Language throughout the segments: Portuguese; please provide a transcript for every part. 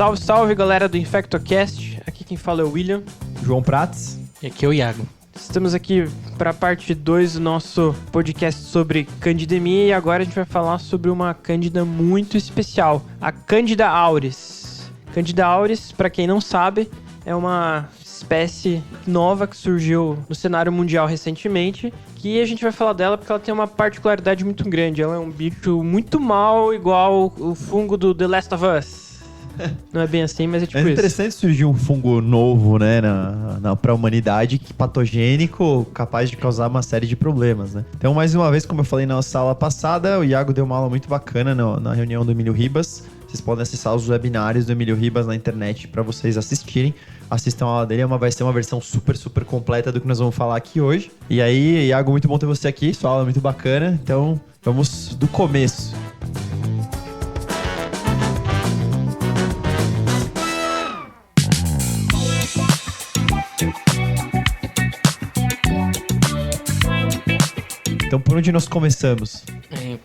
Salve, salve, galera do InfectoCast. Aqui quem fala é o William. João Prats. E aqui é o Iago. Estamos aqui para a parte 2 do nosso podcast sobre candidemia e agora a gente vai falar sobre uma cândida muito especial, a Candida auris. Candida auris, para quem não sabe, é uma espécie nova que surgiu no cenário mundial recentemente, que a gente vai falar dela porque ela tem uma particularidade muito grande. Ela é um bicho muito mal, igual o fungo do The Last of Us. Não é bem assim, mas é tipo isso. É interessante surgir um fungo novo, né, pra humanidade, patogênico, capaz de causar uma série de problemas, né? Então, mais uma vez, como eu falei na nossa aula passada, o Iago deu uma aula muito bacana na reunião do Emílio Ribas. Vocês podem acessar os webinários do Emílio Ribas na internet para vocês assistirem. Assistam a aula dele, vai ser uma versão super, super completa do que nós vamos falar aqui hoje. E aí, Iago, muito bom ter você aqui, sua aula é muito bacana. Então, vamos do começo. Então, por onde nós começamos?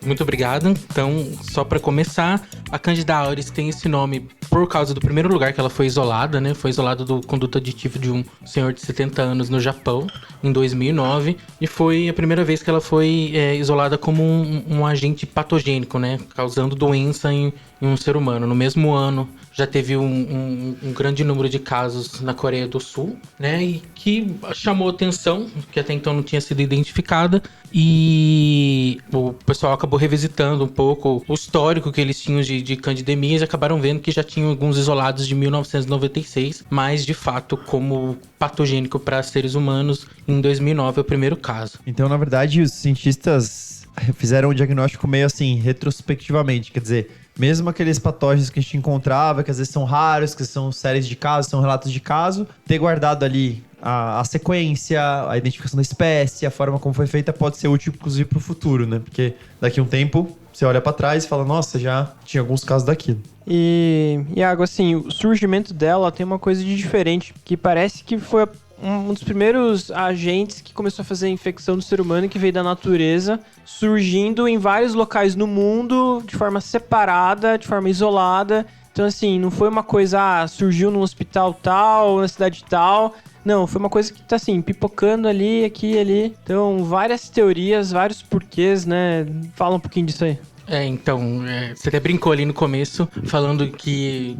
Muito obrigado. Então, só para começar, a Candida auris tem esse nome por causa do primeiro lugar que ela foi isolada, né? Foi isolada do conduto aditivo de um senhor de 70 anos no Japão, em 2009. E foi a primeira vez que ela foi isolada como um agente patogênico, né? Causando doença em um ser humano. No mesmo ano, já teve um grande número de casos na Coreia do Sul, né? E que chamou atenção, que até então não tinha sido identificada. E o pessoal acabou revisitando um pouco o histórico que eles tinham de candidemias e acabaram vendo que já tinham alguns isolados de 1996, mas de fato como patogênico para seres humanos em 2009 é o primeiro caso. Então, na verdade, os cientistas fizeram um diagnóstico meio assim, retrospectivamente, quer dizer, mesmo aqueles patógenos que a gente encontrava, que às vezes são raros, que são séries de casos, são relatos de caso, ter guardado ali a sequência, a identificação da espécie, a forma como foi feita pode ser útil, inclusive, para o futuro, né? Porque daqui a um tempo, você olha para trás e fala, nossa, já tinha alguns casos daquilo. E, Iago, assim, o surgimento dela tem uma coisa de diferente, que parece que foi um dos primeiros agentes que começou a fazer a infecção do ser humano, que veio da natureza, surgindo em vários locais no mundo, de forma separada, de forma isolada. Então, assim, não foi uma coisa, surgiu num hospital tal, na cidade tal. Não, foi uma coisa que tá, assim, pipocando ali, aqui e ali. Então, várias teorias, vários porquês, né? Fala um pouquinho disso aí. Então, você até brincou ali no começo, falando que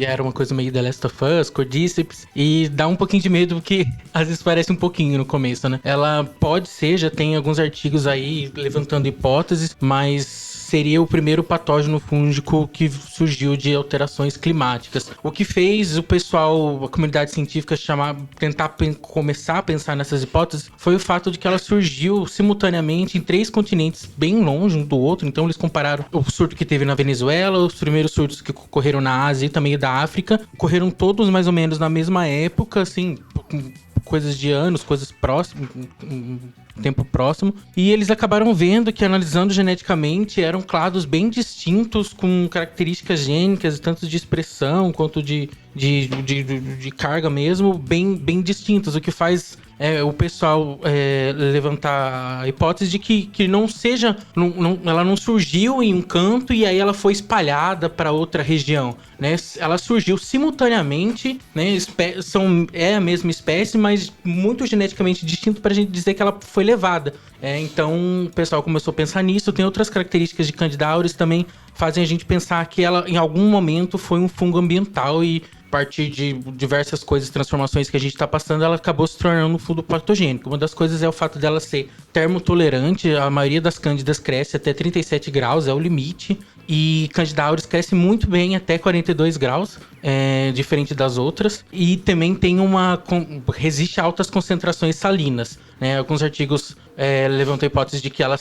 era uma coisa meio The Last of Us, Cordyceps, e dá um pouquinho de medo, porque às vezes parece um pouquinho no começo, né? Ela pode ser, já tem alguns artigos aí levantando hipóteses, mas seria o primeiro patógeno fúngico que surgiu de alterações climáticas. O que fez o pessoal, a comunidade científica, tentar começar a pensar nessas hipóteses foi o fato de que ela surgiu simultaneamente em 3 continentes bem longe um do outro. Então eles compararam o surto que teve na Venezuela, os primeiros surtos que ocorreram na Ásia e também da África, ocorreram todos mais ou menos na mesma época, assim, coisas de anos, coisas próximas, tempo próximo, e eles acabaram vendo que, analisando geneticamente, eram clados bem distintos, com características gênicas, tanto de expressão quanto de carga mesmo, bem distintas, o que faz o pessoal levantar a hipótese de que não seja, ela não surgiu em um canto e aí ela foi espalhada para outra região, né? Ela surgiu simultaneamente, né? É a mesma espécie, mas muito geneticamente distinto para a gente dizer que ela foi levada. Então o pessoal começou a pensar nisso. Tem outras características de Candida auris também fazem a gente pensar que ela em algum momento foi um fungo ambiental e a partir de diversas coisas, transformações que a gente está passando, ela acabou se tornando um fungo patogênico. Uma das coisas é o fato dela ser termotolerante. A maioria das cândidas cresce até 37 graus, é o limite. E Candida auris cresce muito bem até 42 graus, diferente das outras. E também tem resiste a altas concentrações salinas, né? Alguns artigos levantam a hipótese de que ela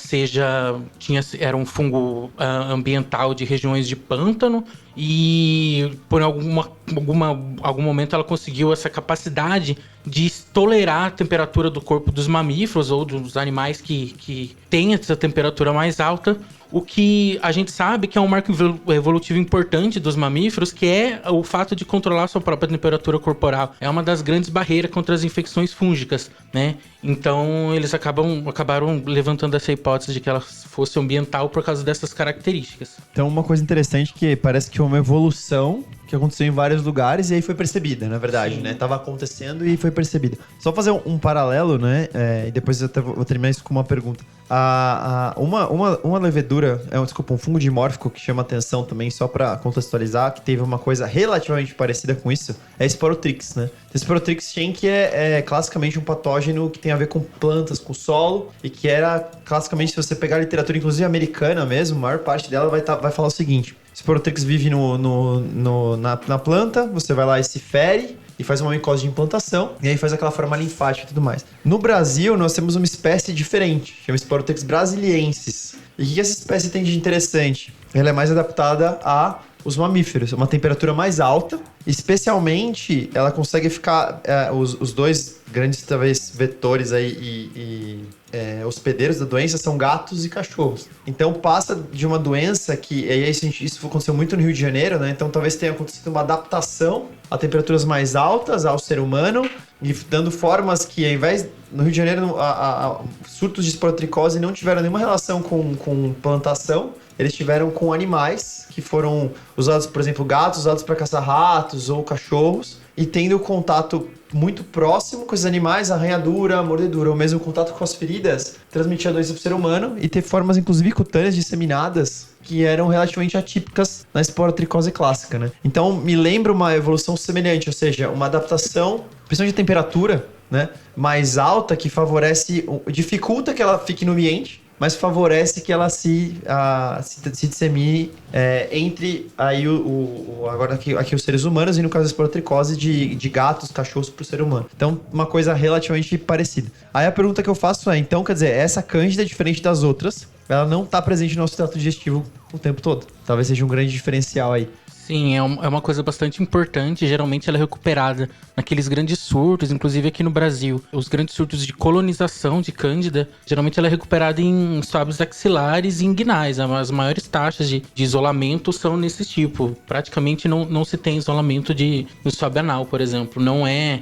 era um fungo ambiental de regiões de pântano e por algum momento ela conseguiu essa capacidade de tolerar a temperatura do corpo dos mamíferos ou dos animais que têm essa temperatura mais alta. O que a gente sabe que é um marco evolutivo importante dos mamíferos, que é o fato de controlar a sua própria temperatura corporal. É uma das grandes barreiras contra as infecções fúngicas, né? Então, eles acabaram levantando essa hipótese de que ela fosse ambiental por causa dessas características. Então, uma coisa interessante que parece que uma evolução que aconteceu em vários lugares e aí foi percebida, na verdade, Sim. né? Tava acontecendo e foi percebida. Só fazer um paralelo, né? E depois eu até vou terminar isso com uma pergunta. Uma levedura, um fungo dimórfico que chama atenção também, só pra contextualizar, que teve uma coisa relativamente parecida com isso, é a Sporotrix, né? A Sporotrix Schenck é classicamente um patógeno que tem a ver com plantas, com solo, e que era, classicamente, se você pegar a literatura, inclusive americana mesmo, a maior parte dela vai falar o seguinte: Sporotrix vive na planta, você vai lá e se fere e faz uma micose de implantação, e aí faz aquela forma linfática e tudo mais. No Brasil, nós temos uma espécie diferente, chama Sporotrix brasiliensis. E o que essa espécie tem de interessante? Ela é mais adaptada a os mamíferos, uma temperatura mais alta, especialmente ela consegue ficar, os dois grandes, talvez, vetores aí hospedeiros da doença são gatos e cachorros. Então passa de uma doença que, isso aconteceu muito no Rio de Janeiro, né? Então talvez tenha acontecido uma adaptação a temperaturas mais altas ao ser humano, e dando formas que, ao invés, no Rio de Janeiro, surtos de esporotricose não tiveram nenhuma relação com plantação, eles tiveram com animais que foram usados, por exemplo, gatos usados para caçar ratos ou cachorros, e tendo contato muito próximo com esses animais, arranhadura, mordedura, ou mesmo contato com as feridas, transmitir a doença para o ser humano e ter formas, inclusive, cutâneas disseminadas que eram relativamente atípicas na esporotricose clássica, né? Então, me lembra uma evolução semelhante, ou seja, uma adaptação, principalmente de temperatura, né, mais alta, que dificulta que ela fique no ambiente, mas favorece que ela se dissemine entre aí agora aqui os seres humanos, e no caso da esporotricose de gatos, cachorros para o ser humano. Então, uma coisa relativamente parecida. Aí a pergunta que eu faço é, então, quer dizer, essa cândida é diferente das outras, ela não está presente no nosso trato digestivo o tempo todo. Talvez seja um grande diferencial aí. Sim, é uma coisa bastante importante. Geralmente ela é recuperada naqueles grandes surtos, inclusive aqui no Brasil. Os grandes surtos de colonização de cândida, geralmente ela é recuperada em suaves axilares e inguinais. As maiores taxas de isolamento são nesse tipo. Praticamente não se tem isolamento no suave anal, por exemplo. Não é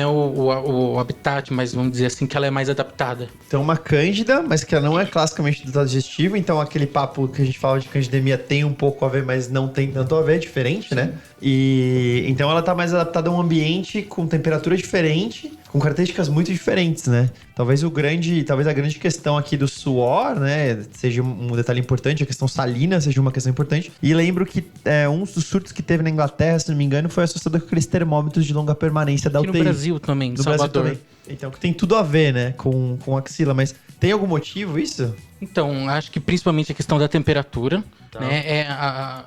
o habitat, mas vamos dizer assim que ela é mais adaptada. Então, uma cândida, mas que ela não é classicamente do trato digestivo. Então, aquele papo que a gente fala de candidemia tem um pouco a ver, mas não tem tanto a ver, é diferente, né? E então ela tá mais adaptada a um ambiente com temperatura diferente, com características muito diferentes, né? Talvez a grande questão aqui do suor, né, seja um detalhe importante, a questão salina seja uma questão importante. E lembro que um dos surtos que teve na Inglaterra, se não me engano, foi associado com aqueles termômetros de longa permanência da UTI. No Brasil também, no Salvador. Brasil também. Então, que tem tudo a ver, né, com axila. Mas tem algum motivo isso? Então, acho que principalmente a questão da temperatura, né?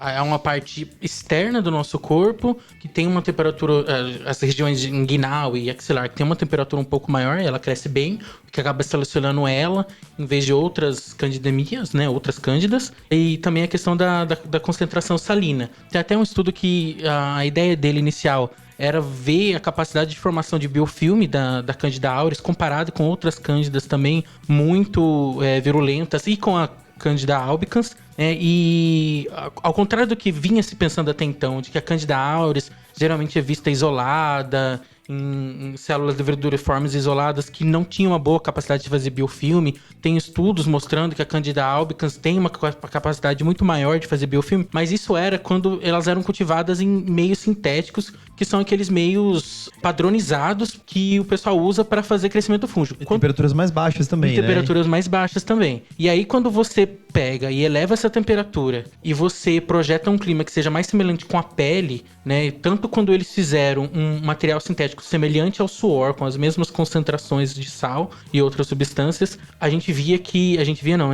É uma parte externa do nosso corpo que tem uma temperatura, as regiões inguinal e axilar, que tem uma temperatura um pouco maior, ela cresce bem, o que acaba selecionando ela em vez de outras candidemias, né? Outras cândidas. E também a questão da concentração salina. Tem até um estudo que a ideia dele inicial era ver a capacidade de formação de biofilme da Candida auris comparado com outras cândidas também muito virulentas e com a Candida albicans. E ao contrário do que vinha se pensando até então, de que a Candida auris geralmente é vista isolada, em células leveduriformes isoladas que não tinham uma boa capacidade de fazer biofilme. Tem estudos mostrando que a Candida albicans tem uma capacidade muito maior de fazer biofilme, mas isso era quando elas eram cultivadas em meios sintéticos, que são aqueles meios padronizados que o pessoal usa para fazer crescimento fúngico. Temperaturas mais baixas também, temperaturas mais baixas também. E aí, quando você pega e eleva essa temperatura e você projeta um clima que seja mais semelhante com a pele, né? Tanto quando eles fizeram um material sintético semelhante ao suor, com as mesmas concentrações de sal e outras substâncias,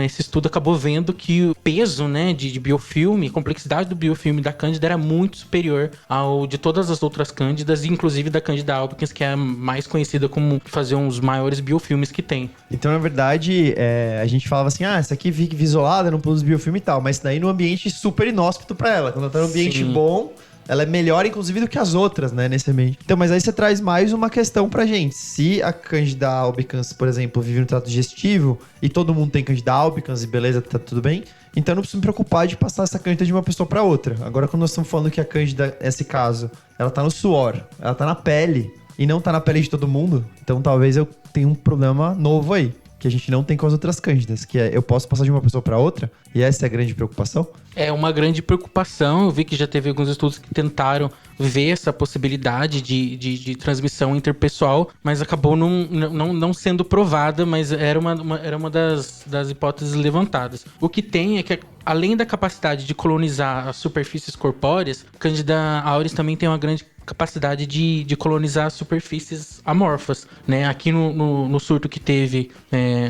esse estudo acabou vendo que o peso, né, de biofilme, a complexidade do biofilme da Cândida era muito superior ao de todas as outras cândidas, inclusive da Candida albicans, que é a mais conhecida como fazer um dos maiores biofilmes que tem. Então, na verdade, a gente falava assim, essa aqui fica isolada, não produz biofilme e tal, mas daí no ambiente super inóspito pra ela. Quando ela tá no ambiente bom, ela é melhor, inclusive, do que as outras, né, nesse ambiente. Então, mas aí você traz mais uma questão pra gente. Se a Candida albicans, por exemplo, vive no trato digestivo e todo mundo tem Candida albicans e beleza, tá tudo bem, então eu não preciso me preocupar de passar essa cândida de uma pessoa pra outra. Agora, quando nós estamos falando que a cândida, nesse caso, ela tá no suor, ela tá na pele e não tá na pele de todo mundo, então talvez eu tenha um problema novo aí. que a gente não tem com as outras cândidas, que é eu posso passar de uma pessoa para outra, e essa é a grande preocupação? É uma grande preocupação. Eu vi que já teve alguns estudos que tentaram ver essa possibilidade de transmissão interpessoal, mas acabou não sendo provada, mas era uma das hipóteses levantadas. O que tem é que, além da capacidade de colonizar as superfícies corpóreas, Candida auris também tem uma grande capacidade de colonizar superfícies amorfas, né? Aqui no surto que teve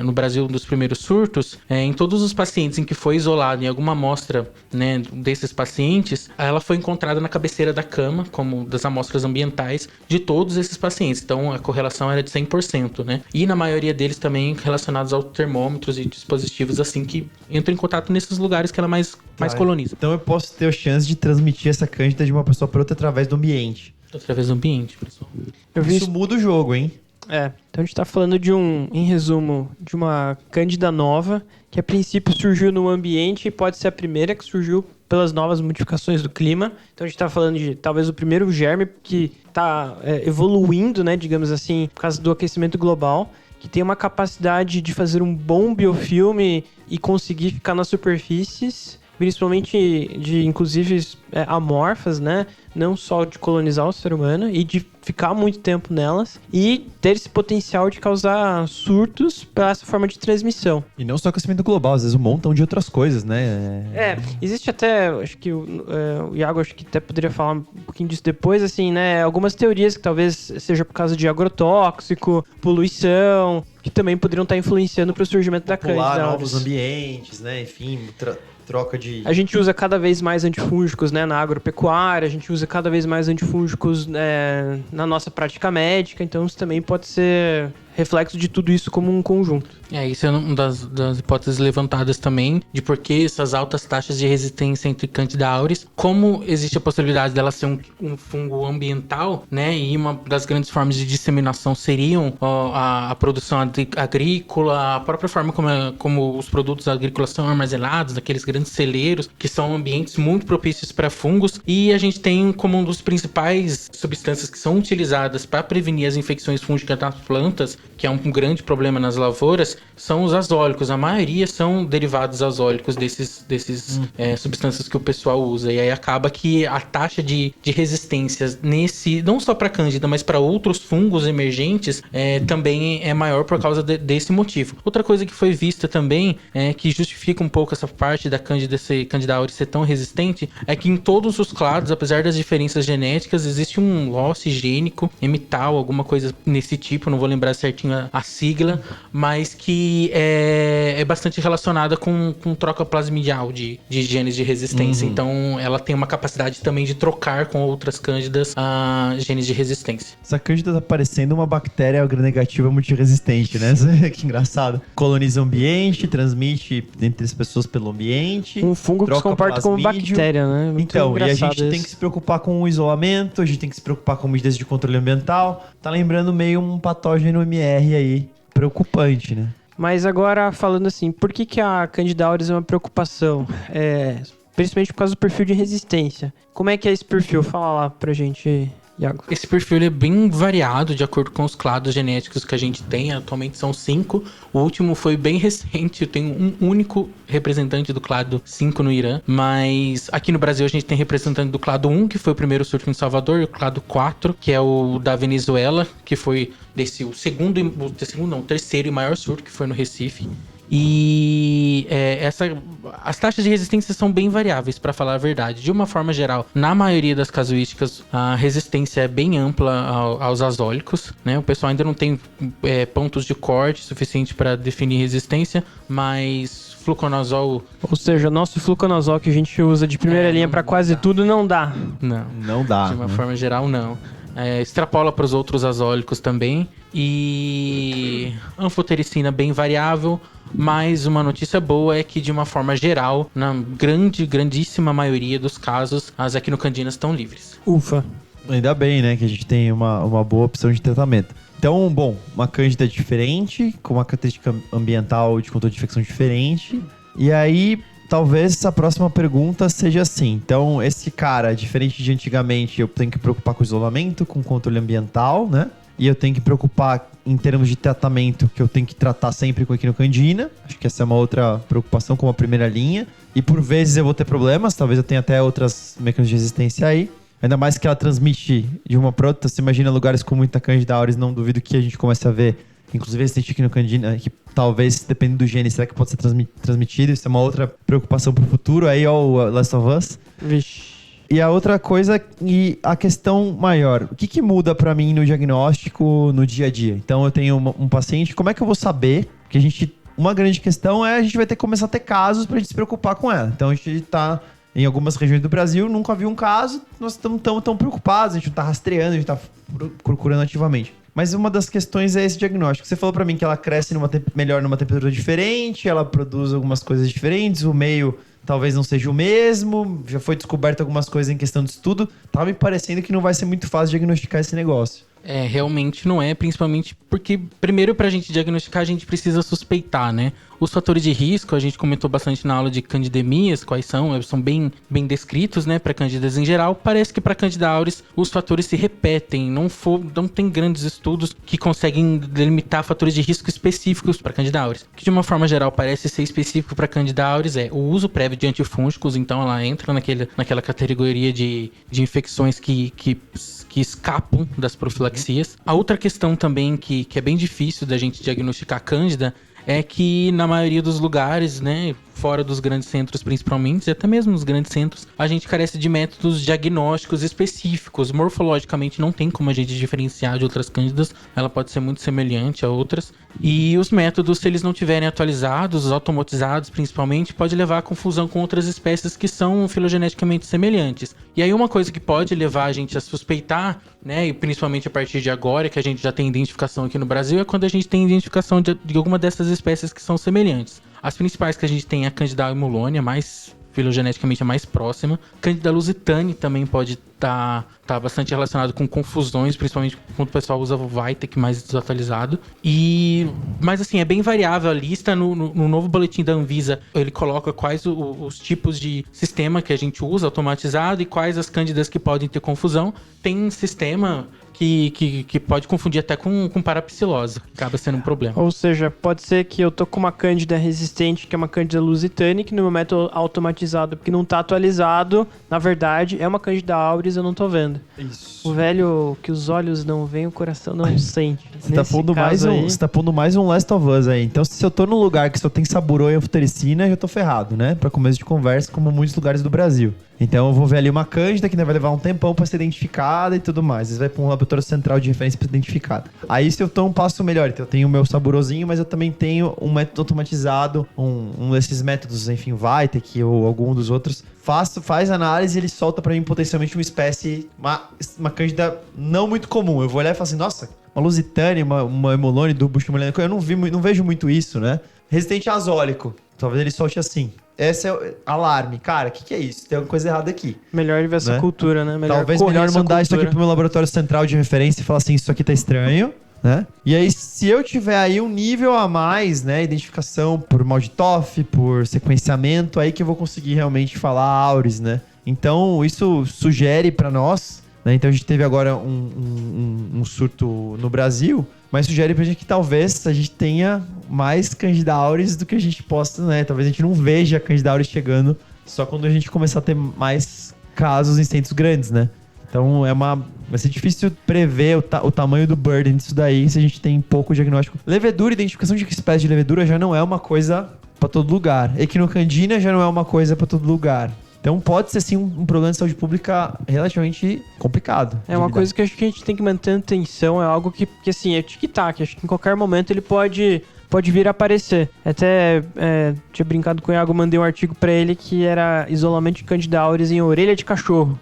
no Brasil, um dos primeiros surtos, em todos os pacientes em que foi isolado em alguma amostra, né, desses pacientes, ela foi encontrada na cabeceira da cama, como das amostras ambientais de todos esses pacientes. Então, a correlação era de 100%, né? E na maioria deles também relacionados aos termômetros e dispositivos assim que entram em contato nesses lugares que ela mais coloniza. Então eu posso ter a chance de transmitir essa cândida de uma pessoa para outra através do ambiente. Através do ambiente, pessoal. Isso muda o jogo, hein? Então a gente tá falando em resumo, de uma cândida nova, que a princípio surgiu no ambiente e pode ser a primeira que surgiu pelas novas modificações do clima. Então a gente tá falando de talvez o primeiro germe que tá evoluindo, né, digamos assim, por causa do aquecimento global, que tem uma capacidade de fazer um bom biofilme e conseguir ficar nas superfícies, principalmente de, inclusive, amorfas, né? Não só de colonizar o ser humano e de ficar muito tempo nelas e ter esse potencial de causar surtos para essa forma de transmissão. E não só aquecimento global, às vezes um montão de outras coisas, né? Existe até, acho que o Iago acho que até poderia falar um pouquinho disso depois, assim, né? Algumas teorias que talvez seja por causa de agrotóxico, poluição, que também poderiam estar influenciando para o surgimento da cândida. Novos ambientes, né? Enfim, troca de... A gente usa cada vez mais antifúngicos, né, na agropecuária, a gente usa cada vez mais antifúngicos na nossa prática médica, então isso também pode ser reflexo de tudo isso como um conjunto. Isso é uma das hipóteses levantadas também, de por que essas altas taxas de resistência entre Candida auris, como existe a possibilidade dela ser um fungo ambiental, né, e uma das grandes formas de disseminação seriam a produção agrícola, a própria forma como os produtos agrícolas são armazenados, naqueles grandes celeiros, que são ambientes muito propícios para fungos, e a gente tem como um dos principais substâncias que são utilizadas para prevenir as infecções fúngicas das plantas, que é um grande problema nas lavouras, são os azólicos. A maioria são derivados azólicos desses substâncias que o pessoal usa. E aí acaba que a taxa de resistência não só para cândida, mas para outros fungos emergentes, também é maior por causa desse motivo. Outra coisa que foi vista também, que justifica um pouco essa parte da Candida auris ser tão resistente, é que em todos os clados, apesar das diferenças genéticas, existe um loss gênico, emital, alguma coisa nesse tipo, não vou lembrar certinho a sigla, mas que é bastante relacionada com troca plasmidial de genes de resistência. Então, ela tem uma capacidade também de trocar com outras cândidas genes de resistência. Essa cândida tá parecendo uma bactéria gram-negativa multiresistente, né? Que engraçado. Coloniza o ambiente, transmite entre as pessoas pelo ambiente. Um fungo que se comporta como bactéria, né? Muito então, e a gente isso. tem que se preocupar com o isolamento, a gente tem que se preocupar com medidas de controle ambiental. Tá lembrando meio um patógeno MR aí, preocupante, né? Mas agora, falando assim, por que a Candida auris é uma preocupação? Principalmente por causa do perfil de resistência. Como é que é esse perfil? Fala lá pra gente, Iago. Esse perfil é bem variado de acordo com os clados genéticos que a gente tem. Atualmente são 5. O último foi bem recente. Eu tenho um único representante do clado 5 no Irã. Mas aqui no Brasil a gente tem representante do clado 1, que foi o primeiro surto em Salvador. E o clado 4, que é o da Venezuela, que foi o terceiro e maior surto, que foi no Recife. E as taxas de resistência são bem variáveis, para falar a verdade. De uma forma geral, na maioria das casuísticas, a resistência é bem ampla aos azólicos, né? O pessoal ainda não tem pontos de corte suficiente para definir resistência, mas fluconazol... Ou seja, o nosso fluconazol que a gente usa de primeira linha para quase tudo não dá. Não dá. De uma forma geral, não. Extrapola para os outros azólicos também. E anfotericina bem variável. Mas uma notícia boa é que, de uma forma geral, na grandíssima maioria dos casos, as equinocandinas estão livres. Ufa! Ainda bem, né, que a gente tem uma boa opção de tratamento. Então, bom, uma cândida diferente, com uma característica ambiental de controle de infecção diferente. E aí, talvez essa próxima pergunta seja assim. Então, esse cara, diferente de antigamente, eu tenho que preocupar com isolamento, com controle ambiental, né? e eu tenho que preocupar em termos de tratamento, que eu tenho que tratar sempre com equinocandina. Acho que essa é uma outra preocupação como a primeira linha. E por vezes eu vou ter problemas, talvez eu tenha até outras mecanismos de resistência aí. Ainda mais que ela transmite de uma para outra. Você imagina lugares com muita Candida auris, não duvido que a gente comece a ver, inclusive resistente equinocandina, que talvez, dependendo do gene, será que pode ser transmitido? Isso é uma outra preocupação pro futuro. Aí, ó, o Last of Us. Vixe. E a outra coisa, e a questão maior, o que muda pra mim no diagnóstico, no dia a dia? Então eu tenho um paciente, como é que eu vou saber? Porque uma grande questão é a gente vai ter que começar a ter casos pra gente se preocupar com ela. Então a gente tá em algumas regiões do Brasil, nunca viu um caso, nós estamos tão preocupados, a gente não tá rastreando, a gente tá procurando ativamente. Mas uma das questões é esse diagnóstico. Você falou pra mim que ela cresce melhor numa temperatura diferente, ela produz algumas coisas diferentes, o meio talvez não seja o mesmo, já foi descoberto algumas coisas em questão de estudo. Tá me parecendo que não vai ser muito fácil diagnosticar esse negócio. Realmente não é, principalmente porque, primeiro, pra gente diagnosticar, a gente precisa suspeitar, né? Os fatores de risco, a gente comentou bastante na aula de candidemias, quais são bem descritos, né, para cândidas em geral. Parece que para Candida auris os fatores se repetem, não tem grandes estudos que conseguem delimitar fatores de risco específicos para Candida auris. O que de uma forma geral parece ser específico para Candida auris é o uso prévio de antifúngicos, então ela entra naquela categoria de infecções que escapam das profilaxias. A outra questão também que é bem difícil da gente diagnosticar Cândida é que na maioria dos lugares, né, fora dos grandes centros principalmente, e até mesmo nos grandes centros, a gente carece de métodos diagnósticos específicos. Morfologicamente não tem como a gente diferenciar de outras cândidas, ela pode ser muito semelhante a outras. E os métodos, se eles não tiverem atualizados, automatizados principalmente, pode levar a confusão com outras espécies que são filogeneticamente semelhantes. E aí uma coisa que pode levar a gente a suspeitar, né, e principalmente a partir de agora, que a gente já tem identificação aqui no Brasil, é quando a gente tem identificação de alguma dessas espécies que são semelhantes. As principais que a gente tem é a Candida emulone, filogeneticamente a mais próxima. Candida lusitani também pode estar bastante relacionado com confusões, principalmente quando o pessoal usa o Vitek mais desatualizado. Mas assim, é bem variável a lista. No novo boletim da Anvisa, ele coloca quais os tipos de sistema que a gente usa automatizado e quais as cândidas que podem ter confusão. Tem sistema que pode confundir até com parapsilose. Acaba sendo um problema. Ou seja, pode ser que eu tô com uma cândida resistente, que é uma cândida lusitani, que no meu método automatizado, porque não tá atualizado, na verdade, é uma Candida auris, eu não tô vendo. Isso. O velho que os olhos não veem, o coração não sente. Você tá pondo mais um Last of Us aí. Então, se eu tô num lugar que só tem saburô e anfotericina, eu tô ferrado, né? Pra começo de conversa, como muitos lugares do Brasil. Então eu vou ver ali uma cândida que vai levar um tempão pra ser identificada e tudo mais. Isso vai pra um laboratório central de referência pra ser identificada. Aí se eu tô um passo melhor, então eu tenho o meu saburosinho, mas eu também tenho um método automatizado, um desses métodos, enfim, Vitek ou algum dos outros. Faz análise e ele solta pra mim potencialmente uma espécie, uma cândida não muito comum. Eu vou olhar e falo assim, nossa, uma lusitani, uma emulone do buchomeliano, eu não vejo muito isso, né? Resistente azólico, talvez ele solte assim. Esse é o alarme. Cara, o que é isso? Tem alguma coisa errada aqui. Melhor ver essa cultura, né? Talvez melhor mandar isso aqui pro meu laboratório central de referência e falar assim, isso aqui tá estranho, né? E aí, se eu tiver aí um nível a mais, né? Identificação por mal de TOF, por sequenciamento, aí que eu vou conseguir realmente falar auris, né? Então, isso sugere pra nós, né? Então, a gente teve agora um surto no Brasil, mas sugere pra gente que talvez a gente tenha mais Candida auris do que a gente possa, né? Talvez a gente não veja a Candida auris chegando só quando a gente começar a ter mais casos em centros grandes, né? Então vai ser difícil prever o tamanho do burden disso daí se a gente tem pouco diagnóstico. Levedura, identificação de espécie de levedura já não é uma coisa pra todo lugar. Equinocandina já não é uma coisa pra todo lugar. Então pode ser sim um problema de saúde pública relativamente complicado. É uma coisa que acho que a gente tem que manter atenção, é algo que assim, é tic-tac, acho que em qualquer momento ele pode vir a aparecer. Até tinha brincado com o Iago, mandei um artigo pra ele que era isolamento de Candida auris em orelha de cachorro.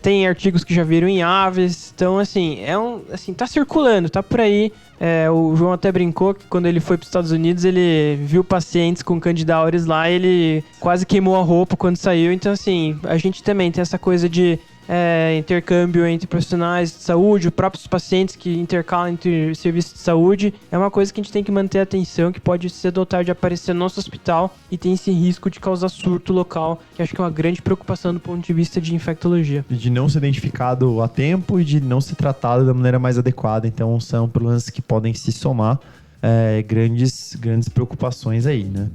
Tem artigos que já viram em aves, então assim, tá circulando, tá por aí. O João até brincou que quando ele foi para os Estados Unidos, ele viu pacientes com Candida auris lá, ele quase queimou a roupa quando saiu. Então assim, a gente também tem essa coisa de intercâmbio entre profissionais de saúde, os próprios pacientes que intercalam entre serviços de saúde, é uma coisa que a gente tem que manter atenção, que pode cedo ou tarde aparecer no nosso hospital e tem esse risco de causar surto local, que acho que é uma grande preocupação do ponto de vista de infectologia. De não ser identificado a tempo e de não ser tratado da maneira mais adequada. Então são problemas que podem se somar, grandes preocupações aí, né?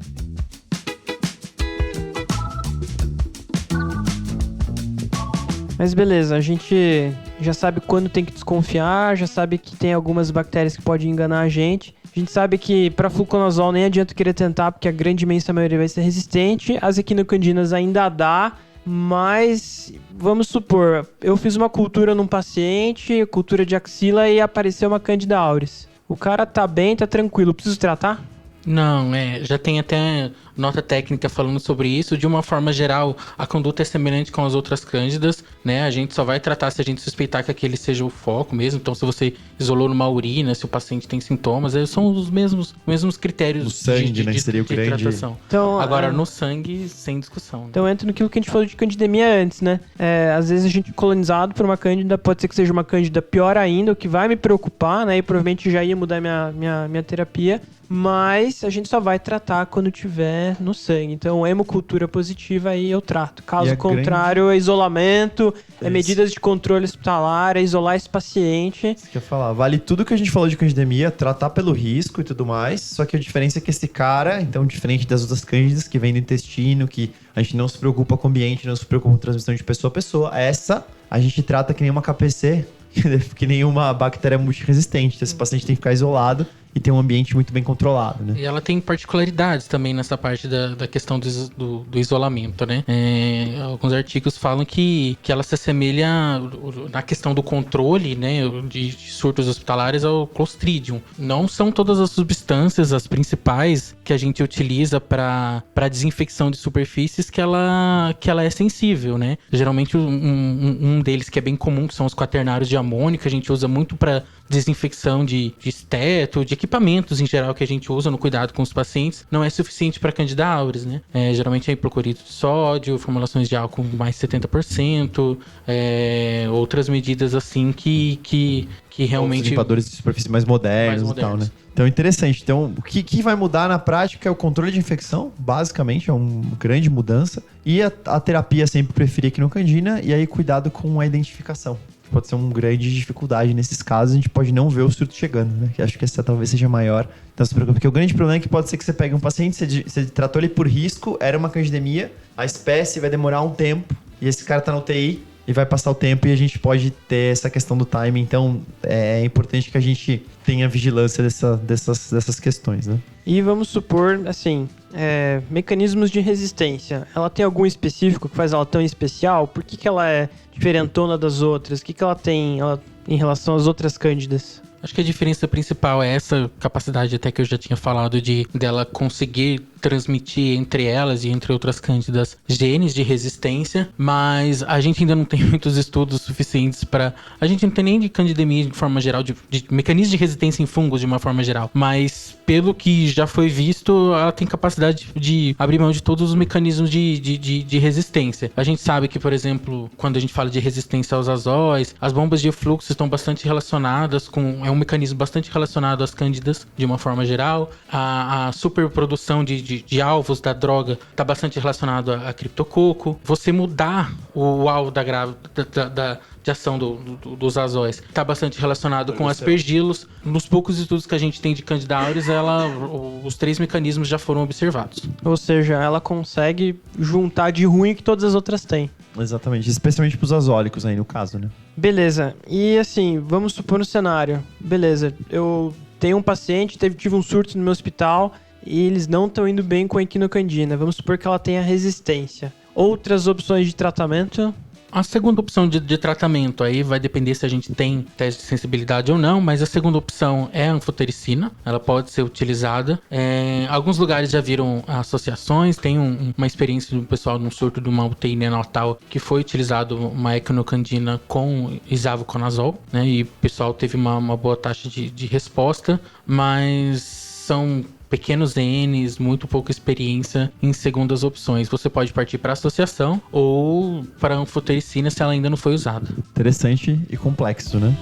Mas beleza, a gente já sabe quando tem que desconfiar, já sabe que tem algumas bactérias que podem enganar a gente. A gente sabe que para fluconazol nem adianta querer tentar, porque a grande imensa maioria vai ser resistente. As equinocandinas ainda dá, mas vamos supor, eu fiz uma cultura num paciente, cultura de axila, e apareceu uma Candida auris. O cara tá bem, tá tranquilo, preciso tratar? Não, já tem até nota técnica falando sobre isso. De uma forma geral, a conduta é semelhante com as outras cândidas, né? A gente só vai tratar se a gente suspeitar que aquele seja o foco mesmo. Então, se você isolou numa urina, se o paciente tem sintomas, são os mesmos critérios no sangue, de seria o grande... tratação. Então, agora, no sangue, sem discussão. Né? Então entra naquilo que a gente falou de candidemia antes, né? Às vezes a gente colonizado por uma cândida, pode ser que seja uma cândida pior ainda, o que vai me preocupar, né? E provavelmente já ia mudar minha terapia. Mas a gente só vai tratar quando tiver no sangue. Então, hemocultura positiva, aí eu trato. Caso contrário, é isolamento, medidas de controle hospitalar, isolar esse paciente. Isso que eu ia falar. Vale tudo que a gente falou de candidemia, tratar pelo risco e tudo mais. Só que a diferença é que esse cara, então, diferente das outras cândidas que vêm do intestino, que a gente não se preocupa com o ambiente, não se preocupa com transmissão de pessoa a pessoa, essa a gente trata que nem uma KPC, que nem uma bactéria multiresistente. Então, esse paciente tem que ficar isolado e ter um ambiente muito bem controlado, né? E ela tem particularidades também nessa parte da questão do isolamento, né? Alguns artigos falam que ela se assemelha na questão do controle, né, de surtos hospitalares ao Clostridium. Não são todas as substâncias, as principais, que a gente utiliza para desinfecção de superfícies que ela é sensível, né? Geralmente um deles que é bem comum, que são os quaternários de amônio, que a gente usa muito para desinfecção de esteto, de equipamentos em geral que a gente usa no cuidado com os pacientes, não é suficiente para Candida auris, né? Geralmente é hipoclorito de sódio, formulações de álcool mais 70%, outras medidas assim que realmente... Outros limpadores de superfície mais modernos e tal, né? Então, interessante. Então, o que vai mudar na prática é o controle de infecção, basicamente, é uma grande mudança. E a terapia sempre preferir equinocandina, e aí cuidado com a identificação. Pode ser uma grande dificuldade nesses casos, a gente pode não ver o surto chegando, né? Que acho que essa talvez seja maior. Então, se preocupe, porque o grande problema é que pode ser que você pegue um paciente, você tratou ele por risco, era uma candidemia, a espécie vai demorar um tempo, e esse cara tá na UTI, e vai passar o tempo e a gente pode ter essa questão do timing. Então, é importante que a gente tenha vigilância dessas questões, né? E vamos supor, assim, mecanismos de resistência. Ela tem algum específico que faz ela tão especial? Por que ela é diferentona das outras? O que ela tem em relação às outras cândidas? Acho que a diferença principal é essa capacidade, até que eu já tinha falado, dela conseguir transmitir entre elas e entre outras cândidas genes de resistência, mas a gente ainda não tem muitos estudos suficientes para... A gente não tem nem de candidemia de forma geral, de mecanismos de resistência em fungos de uma forma geral, mas pelo que já foi visto, ela tem capacidade de abrir mão de todos os mecanismos de resistência. A gente sabe que, por exemplo, quando a gente fala de resistência aos azóis, as bombas de fluxo estão bastante relacionadas com... É um mecanismo bastante relacionado às cândidas, de uma forma geral. A superprodução de alvos da droga está bastante relacionado a criptococo. Você mudar o alvo de ação dos azóis está bastante relacionado com aspergilos. Nos poucos estudos que a gente tem de Candida auris, os 3 mecanismos já foram observados. Ou seja, ela consegue juntar de ruim que todas as outras têm. Exatamente, especialmente para os azólicos aí no caso, né? Beleza, e assim, vamos supor no cenário. Beleza, eu tenho um paciente, tive um surto no meu hospital e eles não estão indo bem com a equinocandina. Vamos supor que ela tenha resistência. Outras opções de tratamento? A segunda opção de tratamento aí vai depender se a gente tem teste de sensibilidade ou não, mas a segunda opção é a anfotericina, ela pode ser utilizada. Alguns lugares já viram associações, tem uma experiência do pessoal num surto de uma UTI neonatal que foi utilizado uma equinocandina com isavuconazol, né? E o pessoal teve uma boa taxa de resposta, mas são pequenos N's, muito pouca experiência em segundas opções. Você pode partir para associação ou para anfotericina se ela ainda não foi usada. Interessante e complexo, né?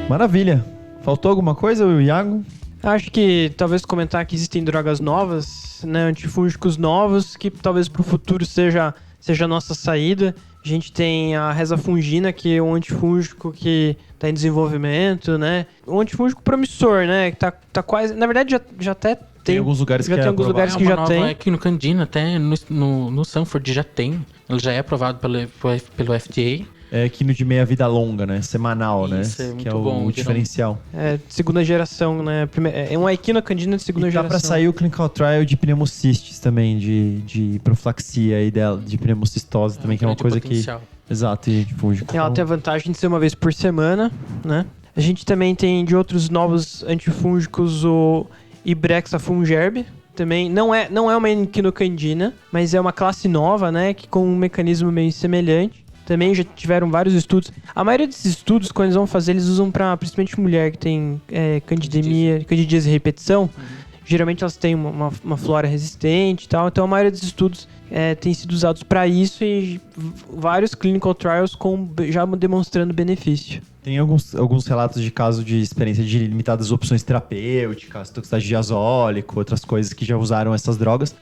Maravilha. Faltou alguma coisa, Iago? Acho que talvez comentar que existem drogas novas, né, antifúngicos novos, que talvez para o futuro seja a nossa saída. A gente tem a rezafungina, que é um antifúngico que está em desenvolvimento, né? Um antifúngico promissor, né? Que tá quase... Na verdade, já até tem alguns lugares já que tem alguns lugares que já tem. É que no Candina, até no Sanford já tem. Ele já é aprovado pelo FDA. É quino de meia-vida longa, né? Semanal, Isso, né? é muito que é o bom, diferencial. É, segunda geração, né? É uma equinocandina de segunda E tá geração. pra sair o clinical trial de pneumocystis também, de profilaxia e de pneumocistose também, que é uma coisa potencial. que... Exato, e de fúngico. Ela tem a vantagem de ser uma vez por semana, né? A gente também tem de outros novos antifúngicos o Ibrexafungerb. Também não é uma equinocandina, mas é uma classe nova, né? Que com um mecanismo meio semelhante. Também já tiveram vários estudos. A maioria desses estudos, quando eles vão fazer, eles usam para principalmente mulher que tem candidíase de repetição. Geralmente elas têm uma flora resistente e tal. Então a maioria desses estudos tem sido usados para isso e vários clinical trials já demonstrando benefício. Tem alguns relatos de casos de experiência de limitadas opções terapêuticas, toxicidade de azólico, outras coisas que já usaram essas drogas.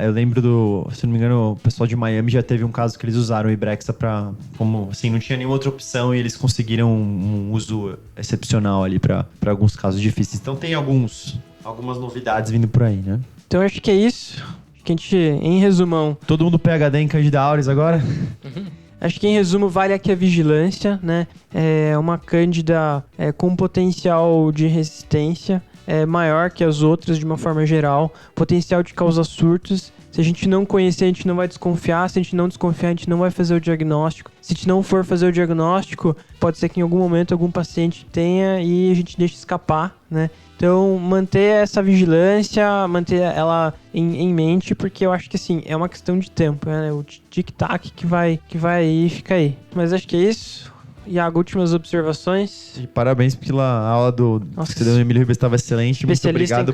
Eu lembro se não me engano, o pessoal de Miami já teve um caso que eles usaram o Ibrexa como assim, não tinha nenhuma outra opção e eles conseguiram um uso excepcional ali para alguns casos difíceis. Então tem algumas novidades vindo por aí, né? Então acho que é isso. Que a gente, em resumão... Todo mundo PhD em Candida auris agora? Acho que em resumo vale aqui a vigilância, né? É uma cândida com potencial de resistência maior que as outras de uma forma geral, potencial de causar surtos. Se a gente não conhecer, a gente não vai desconfiar. Se a gente não desconfiar, a gente não vai fazer o diagnóstico. Se a gente não for fazer o diagnóstico, pode ser que em algum momento algum paciente tenha e a gente deixe escapar, né? Então, manter essa vigilância, manter ela em mente, porque eu acho que, assim, é uma questão de tempo, né? O tic-tac que vai aí e fica aí. Mas acho que é isso. Iago, últimas observações. E parabéns pela aula que você deu no Emílio Ribeiro, estava excelente. Muito obrigado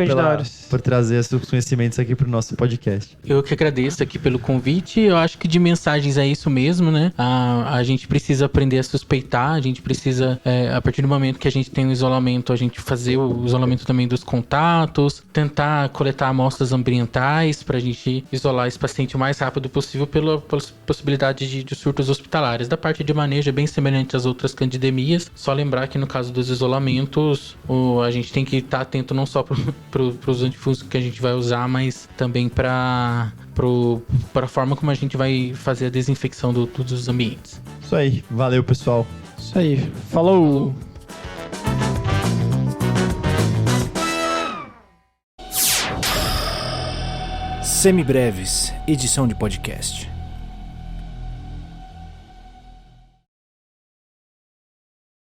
por trazer seus conhecimentos aqui para o nosso podcast. Eu que agradeço aqui pelo convite. Eu acho que de mensagens é isso mesmo, né? A gente precisa aprender a suspeitar, a gente precisa, a partir do momento que a gente tem o isolamento, a gente fazer o isolamento também dos contatos, tentar coletar amostras ambientais para a gente isolar esse paciente o mais rápido possível pela possibilidade de surtos hospitalares. Da parte de manejo é bem semelhante às outras candidemias, só lembrar que no caso dos isolamentos, a gente tem que estar atento não só para os antifúngicos que a gente vai usar, mas também para a forma como a gente vai fazer a desinfecção dos ambientes. Isso aí, valeu pessoal. Isso aí, falou! Semibreves, edição de podcast.